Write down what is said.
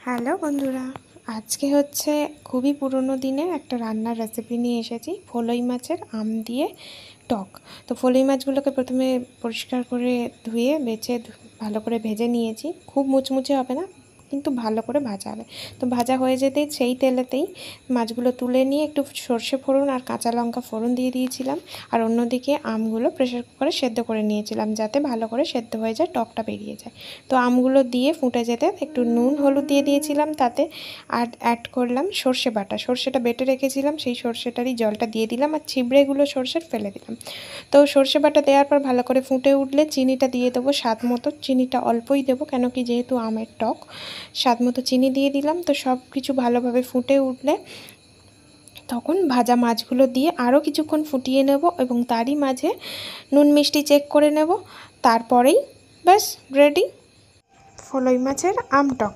Hello বন্ধুরা, আজকে হচ্ছে খুবই পুরনো দিনের একটা রান্নার রেসিপি নিয়ে এসেছি। ফলই মাছের আম দিয়ে টক। তো ফলই মাছগুলোকে প্রথমে পরিষ্কার করে ধুয়ে বেছে ভালো করে ভেজে নিয়েছি। খুব মুচমুচে হবে না, কিন্তু ভালো করে ভাজা হবে। তো ভাজা হয়ে যেতেই সেই তেলেতেই মাছগুলো তুলে নিয়ে একটু সর্ষে ফোড়ন আর কাঁচা লঙ্কা ফোড়ন দিয়ে দিয়েছিলাম। আর অন্যদিকে আমগুলো প্রেসার কুকারে সেদ্ধ করে নিয়েছিলাম, যাতে ভালো করে সেদ্ধ হয়ে যায়, টকটা বেরিয়ে যায়। তো আমগুলো দিয়ে ফুটে যেতে একটু নুন হলুদ দিয়ে দিয়েছিলাম তাতে, আর অ্যাড করলাম সর্ষে বাটা। সর্ষেটা বেটে রেখেছিলাম, সেই সর্ষেটারই জলটা দিয়ে দিলাম আর ছিবড়েগুলো সর্ষের ফেলে দিলাম। তো সর্ষে বাটা দেওয়ার পর ভালো করে ফুটে উঠলে চিনিটা দিয়ে দেবো স্বাদ মতো। চিনিটা অল্পই দেবো, কেন কি যেহেতু আমের টক। স্বাদ মতো চিনি দিয়ে দিলাম। তো সব কিছু ভালোভাবে ফুটে উঠলে তখন ভাজা মাছগুলো দিয়ে আরও কিছুক্ষণ ফুটিয়ে নেব এবং তারই মাঝে নুন মিষ্টি চেক করে নেব। তারপরেই ব্যাস রেডি ফলই মাছের আম টক।